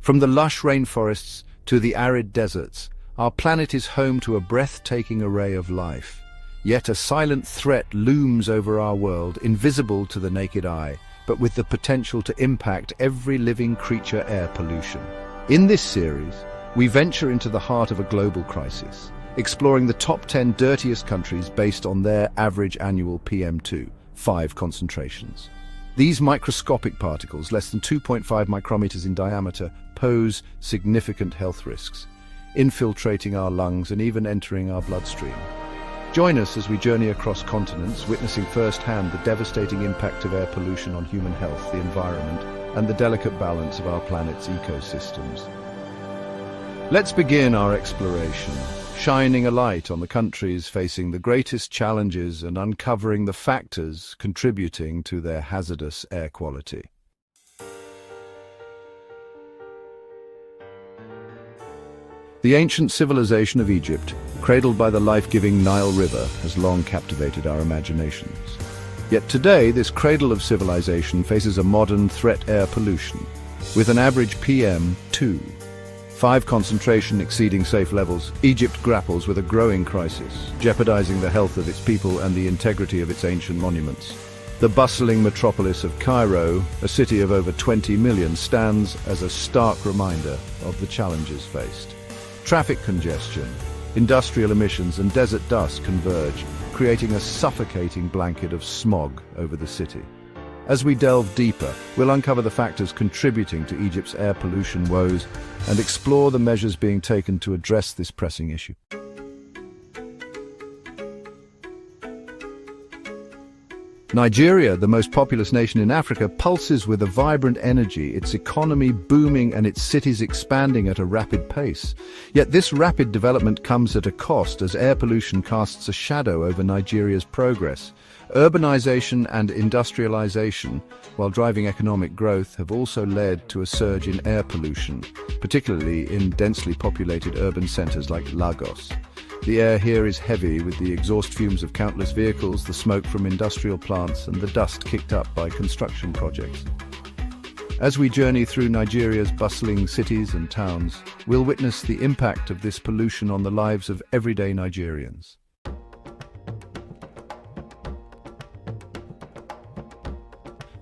From the lush rainforests to the arid deserts, our planet is home to a breathtaking array of life. Yet a silent threat looms over our world, invisible to the naked eye, but with the potential to impact every living creature: air pollution. In this series, we venture into the heart of a global crisis, exploring the top 10 dirtiest countries based on their average annual PM2.5 concentrations. These microscopic particles, less than 2.5 micrometers in diameter, pose significant health risks, infiltrating our lungs and even entering our bloodstream. Join us as we journey across continents, witnessing firsthand the devastating impact of air pollution on human health, the environment, and the delicate balance of our planet's ecosystems. Let's begin our exploration, shining a light on the countries facing the greatest challenges and uncovering the factors contributing to their hazardous air quality. The ancient civilization of Egypt, cradled by the life-giving Nile River, has long captivated our imaginations. Yet today, this cradle of civilization faces a modern threat: air pollution, with an average PM2.5 concentration exceeding safe levels. Egypt grapples with a growing crisis, jeopardizing the health of its people and the integrity of its ancient monuments. The bustling metropolis of Cairo, a city of over 20 million, stands as a stark reminder of the challenges faced. Traffic congestion, industrial emissions, and desert dust converge, creating a suffocating blanket of smog over the city. As we delve deeper, we'll uncover the factors contributing to Egypt's air pollution woes and explore the measures being taken to address this pressing issue. Nigeria, the most populous nation in Africa, pulses with a vibrant energy, its economy booming and its cities expanding at a rapid pace. Yet this rapid development comes at a cost, as air pollution casts a shadow over Nigeria's progress. Urbanization and industrialization, while driving economic growth, have also led to a surge in air pollution, particularly in densely populated urban centers like Lagos. The air here is heavy with the exhaust fumes of countless vehicles, the smoke from industrial plants, and the dust kicked up by construction projects. As we journey through Nigeria's bustling cities and towns, we'll witness the impact of this pollution on the lives of everyday Nigerians.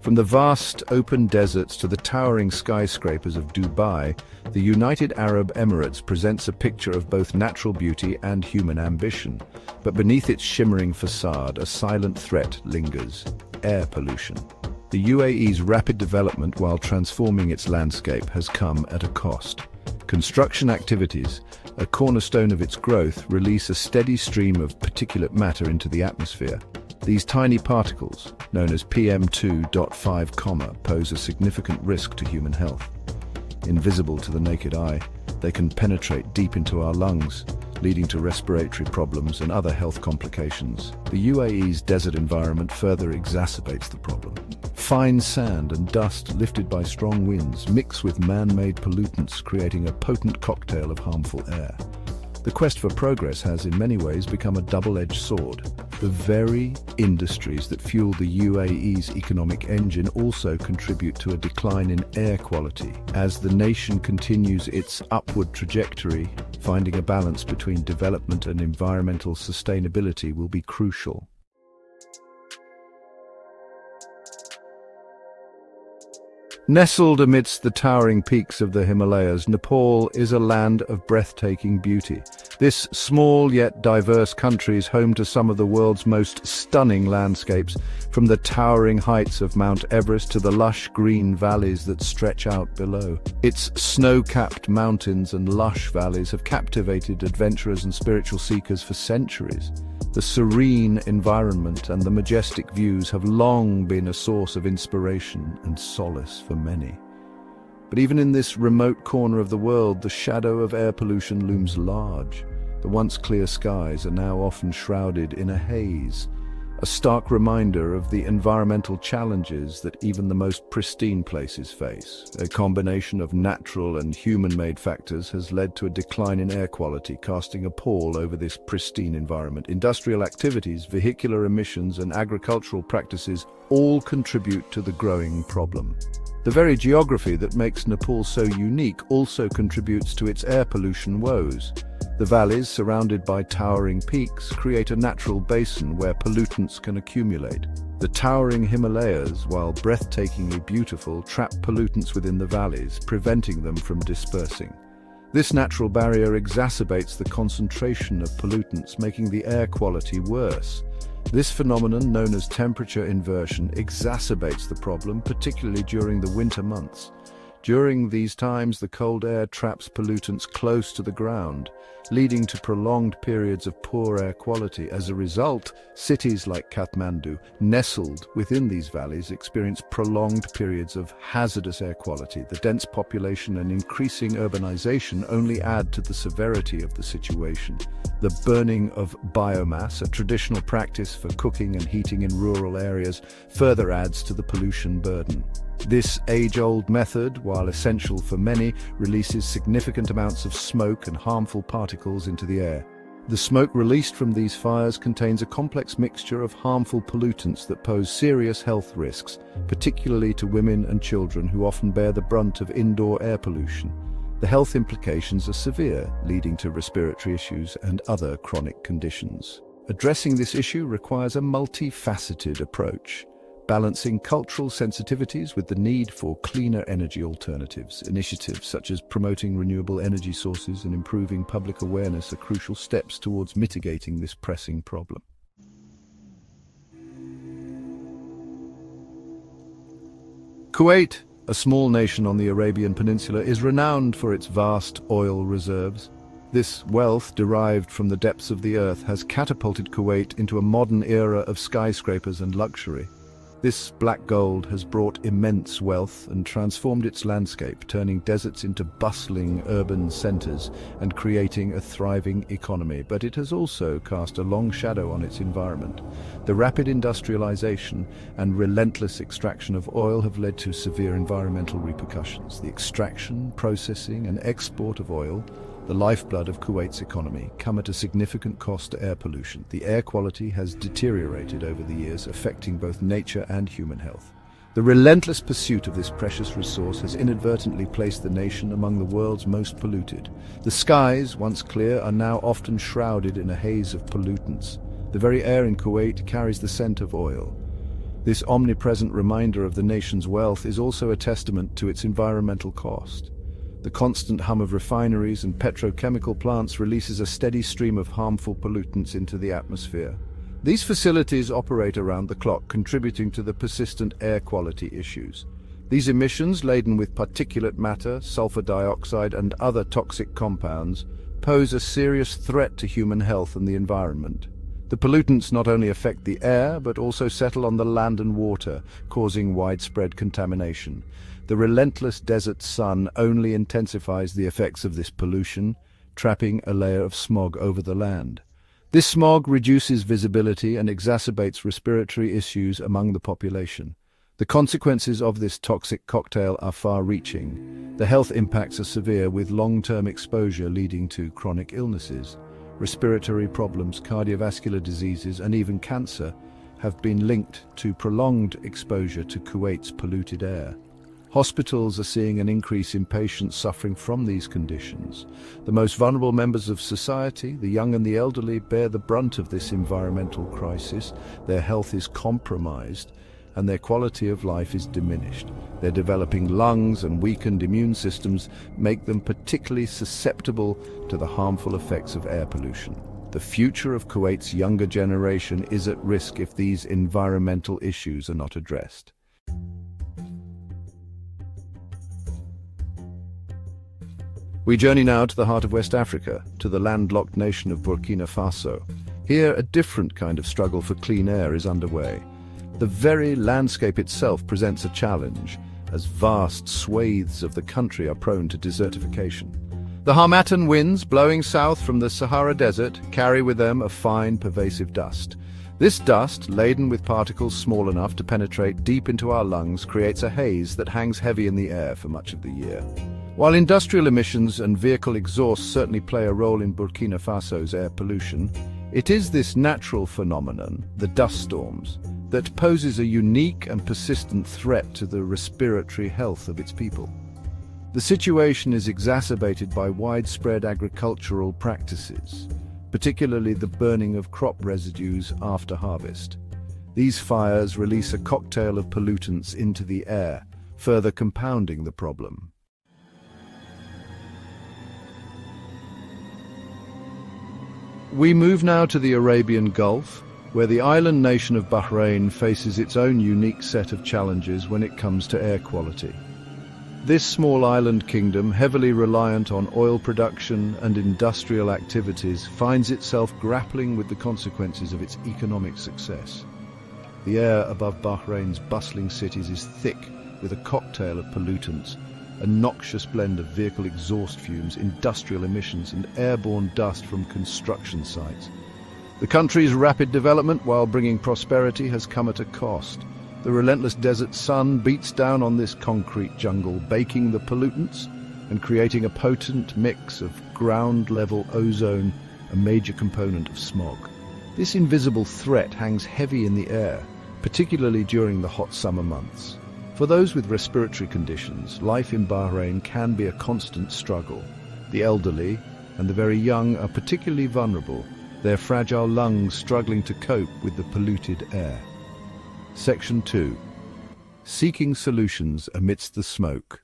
From the vast open deserts to the towering skyscrapers of Dubai, the United Arab Emirates presents a picture of both natural beauty and human ambition. But beneath its shimmering facade, a silent threat lingers: air pollution. The UAE's rapid development, while transforming its landscape, has come at a cost. Construction activities, a cornerstone of its growth, release a steady stream of particulate matter into the atmosphere. These tiny particles, known as PM2.5, pose a significant risk to human health. Invisible to the naked eye, they can penetrate deep into our lungs, leading to respiratory problems and other health complications. The UAE's desert environment further exacerbates the problem. Fine sand and dust lifted by strong winds mix with man-made pollutants, creating a potent cocktail of harmful air. The quest for progress has in many ways become a double-edged sword. The very industries that fuel the UAE's economic engine also contribute to a decline in air quality. As the nation continues its upward trajectory, finding a balance between development and environmental sustainability will be crucial. Nestled amidst the towering peaks of the Himalayas, Nepal is a land of breathtaking beauty. This small yet diverse country is home to some of the world's most stunning landscapes, from the towering heights of Mount Everest to the lush green valleys that stretch out below. Its snow-capped mountains and lush valleys have captivated adventurers and spiritual seekers for centuries. The serene environment and the majestic views have long been a source of inspiration and solace for many. But even in this remote corner of the world, the shadow of air pollution looms large. The once clear skies are now often shrouded in a haze, a stark reminder of the environmental challenges that even the most pristine places face. A combination of natural and human-made factors has led to a decline in air quality, casting a pall over this pristine environment. Industrial activities, vehicular emissions, and agricultural practices all contribute to the growing problem. The very geography that makes Nepal so unique also contributes to its air pollution woes. The valleys, surrounded by towering peaks, create a natural basin where pollutants can accumulate. The towering Himalayas, while breathtakingly beautiful, trap pollutants within the valleys, preventing them from dispersing. This natural barrier exacerbates the concentration of pollutants, making the air quality worse. This phenomenon, known as temperature inversion, exacerbates the problem, particularly during the winter months. During these times, the cold air traps pollutants close to the ground, leading to prolonged periods of poor air quality. As a result, cities like Kathmandu, nestled within these valleys, experience prolonged periods of hazardous air quality. The dense population and increasing urbanization only add to the severity of the situation. The burning of biomass, a traditional practice for cooking and heating in rural areas, further adds to the pollution burden. This age-old method, while essential for many, releases significant amounts of smoke and harmful particles into the air. The smoke released from these fires contains a complex mixture of harmful pollutants that pose serious health risks, particularly to women and children who often bear the brunt of indoor air pollution. The health implications are severe, leading to respiratory issues and other chronic conditions. Addressing this issue requires a multifaceted approach, balancing cultural sensitivities with the need for cleaner energy alternatives. Initiatives such as promoting renewable energy sources and improving public awareness are crucial steps towards mitigating this pressing problem. Kuwait, a small nation on the Arabian Peninsula, is renowned for its vast oil reserves. This wealth, derived from the depths of the earth, has catapulted Kuwait into a modern era of skyscrapers and luxury. This black gold has brought immense wealth and transformed its landscape, turning deserts into bustling urban centers and creating a thriving economy. But it has also cast a long shadow on its environment. The rapid industrialization and relentless extraction of oil have led to severe environmental repercussions. The extraction, processing, and export of oil, the lifeblood of Kuwait's economy, come at a significant cost to air pollution. The air quality has deteriorated over the years, affecting both nature and human health. The relentless pursuit of this precious resource has inadvertently placed the nation among the world's most polluted. The skies, once clear, are now often shrouded in a haze of pollutants. The very air in Kuwait carries the scent of oil. This omnipresent reminder of the nation's wealth is also a testament to its environmental cost. The constant hum of refineries and petrochemical plants releases a steady stream of harmful pollutants into the atmosphere. These facilities operate around the clock, contributing to the persistent air quality issues. These emissions, laden with particulate matter, sulfur dioxide, and other toxic compounds, pose a serious threat to human health and the environment. The pollutants not only affect the air, but also settle on the land and water, causing widespread contamination. The relentless desert sun only intensifies the effects of this pollution, trapping a layer of smog over the land. This smog reduces visibility and exacerbates respiratory issues among the population. The consequences of this toxic cocktail are far-reaching. The health impacts are severe, with long-term exposure leading to chronic illnesses. Respiratory problems, cardiovascular diseases, and even cancer have been linked to prolonged exposure to Kuwait's polluted air. Hospitals are seeing an increase in patients suffering from these conditions. The most vulnerable members of society, the young and the elderly, bear the brunt of this environmental crisis. Their health is compromised, and their quality of life is diminished. Their developing lungs and weakened immune systems make them particularly susceptible to the harmful effects of air pollution. The future of Kuwait's younger generation is at risk if these environmental issues are not addressed. We journey now to the heart of West Africa, to the landlocked nation of Burkina Faso. Here, a different kind of struggle for clean air is underway. The very landscape itself presents a challenge, as vast swathes of the country are prone to desertification. The Harmattan winds, blowing south from the Sahara Desert, carry with them a fine, pervasive dust. This dust, laden with particles small enough to penetrate deep into our lungs, creates a haze that hangs heavy in the air for much of the year. While industrial emissions and vehicle exhaust certainly play a role in Burkina Faso's air pollution, it is this natural phenomenon, the dust storms, that poses a unique and persistent threat to the respiratory health of its people. The situation is exacerbated by widespread agricultural practices, particularly the burning of crop residues after harvest. These fires release a cocktail of pollutants into the air, further compounding the problem. We move now to the Arabian Gulf, where the island nation of Bahrain faces its own unique set of challenges when it comes to air quality. This small island kingdom, heavily reliant on oil production and industrial activities, finds itself grappling with the consequences of its economic success. The air above Bahrain's bustling cities is thick with a cocktail of pollutants, a noxious blend of vehicle exhaust fumes, industrial emissions, and airborne dust from construction sites. The country's rapid development, while bringing prosperity, has come at a cost. The relentless desert sun beats down on this concrete jungle, baking the pollutants and creating a potent mix of ground-level ozone, a major component of smog. This invisible threat hangs heavy in the air, particularly during the hot summer months. For those with respiratory conditions, life in Bahrain can be a constant struggle. The elderly and the very young are particularly vulnerable, their fragile lungs struggling to cope with the polluted air. Section 2. Seeking solutions amidst the smoke.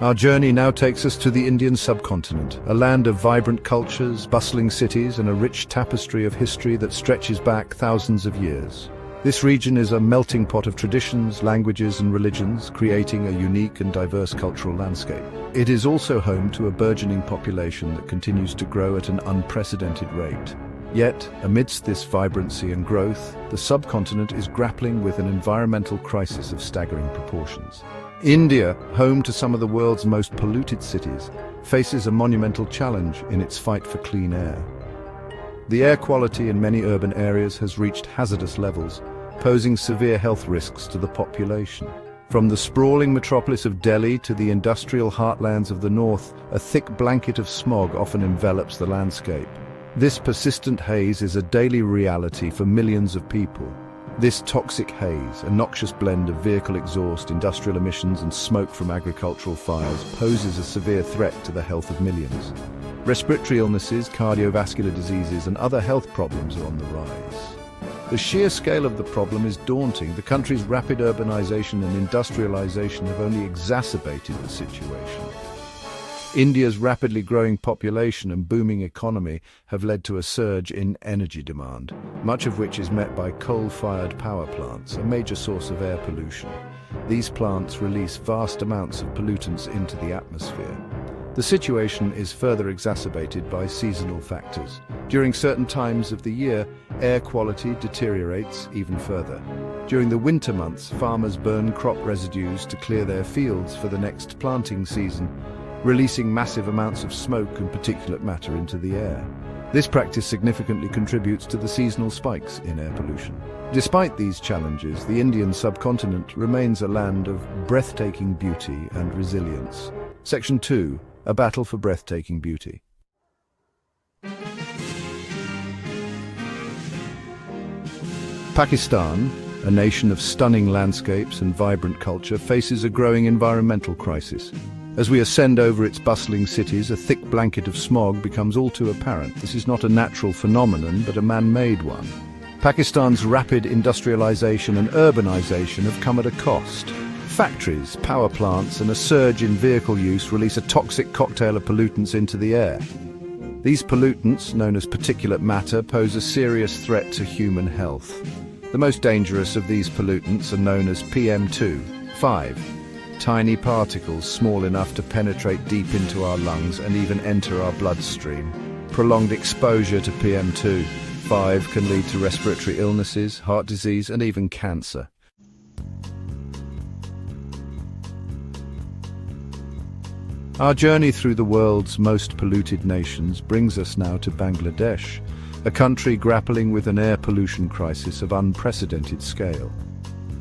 Our journey now takes us to the Indian subcontinent, a land of vibrant cultures, bustling cities, and a rich tapestry of history that stretches back thousands of years. This region is a melting pot of traditions, languages, and religions, creating a unique and diverse cultural landscape. It is also home to a burgeoning population that continues to grow at an unprecedented rate. Yet, amidst this vibrancy and growth, the subcontinent is grappling with an environmental crisis of staggering proportions. India, home to some of the world's most polluted cities, faces a monumental challenge in its fight for clean air. The air quality in many urban areas has reached hazardous levels, posing severe health risks to the population. From the sprawling metropolis of Delhi to the industrial heartlands of the north, a thick blanket of smog often envelops the landscape. This persistent haze is a daily reality for millions of people. This toxic haze, a noxious blend of vehicle exhaust, industrial emissions, and smoke from agricultural fires, poses a severe threat to the health of millions. Respiratory illnesses, cardiovascular diseases, and other health problems are on the rise. The sheer scale of the problem is daunting. The country's rapid urbanization and industrialization have only exacerbated the situation. India's rapidly growing population and booming economy have led to a surge in energy demand, much of which is met by coal-fired power plants, a major source of air pollution. These plants release vast amounts of pollutants into the atmosphere. The situation is further exacerbated by seasonal factors. During certain times of the year, air quality deteriorates even further. During the winter months, farmers burn crop residues to clear their fields for the next planting season, releasing massive amounts of smoke and particulate matter into the air. This practice significantly contributes to the seasonal spikes in air pollution. Despite these challenges, the Indian subcontinent remains a land of breathtaking beauty and resilience. Section 2. A battle for breathtaking beauty. Pakistan, a nation of stunning landscapes and vibrant culture, faces a growing environmental crisis. As we ascend over its bustling cities, a thick blanket of smog becomes all too apparent. This is not a natural phenomenon, but a man-made one. Pakistan's rapid industrialization and urbanization have come at a cost. Factories, power plants, and a surge in vehicle use release a toxic cocktail of pollutants into the air. These pollutants, known as particulate matter, pose a serious threat to human health. The most dangerous of these pollutants are known as PM2.5, tiny particles small enough to penetrate deep into our lungs and even enter our bloodstream. Prolonged exposure to PM2.5 can lead to respiratory illnesses, heart disease, and even cancer. Our journey through the world's most polluted nations brings us now to Bangladesh, a country grappling with an air pollution crisis of unprecedented scale.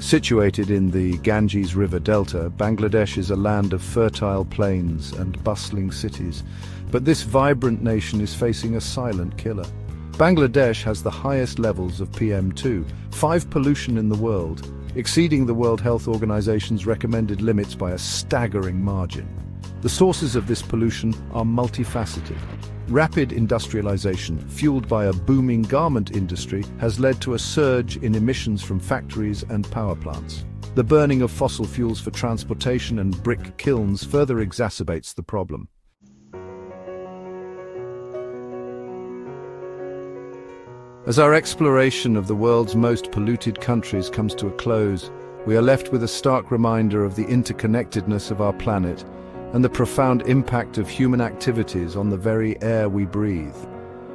Situated in the Ganges River Delta, Bangladesh is a land of fertile plains and bustling cities. But this vibrant nation is facing a silent killer. Bangladesh has the highest levels of PM2.5 pollution in the world, exceeding the World Health Organization's recommended limits by a staggering margin. The sources of this pollution are multifaceted. Rapid industrialization, fueled by a booming garment industry, has led to a surge in emissions from factories and power plants. The burning of fossil fuels for transportation and brick kilns further exacerbates the problem. As our exploration of the world's most polluted countries comes to a close, we are left with a stark reminder of the interconnectedness of our planet and the profound impact of human activities on the very air we breathe.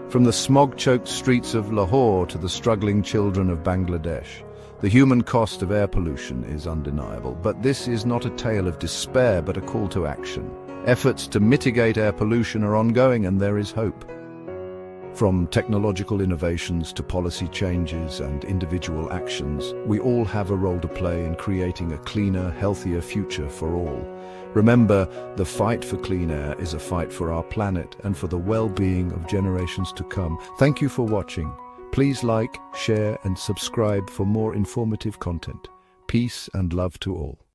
From the smog-choked streets of Lahore to the struggling children of Bangladesh, the human cost of air pollution is undeniable. But this is not a tale of despair, but a call to action. Efforts to mitigate air pollution are ongoing, and there is hope. From technological innovations to policy changes and individual actions, we all have a role to play in creating a cleaner, healthier future for all. Remember, the fight for clean air is a fight for our planet and for the well-being of generations to come. Thank you for watching. Please like, share, and subscribe for more informative content. Peace and love to all.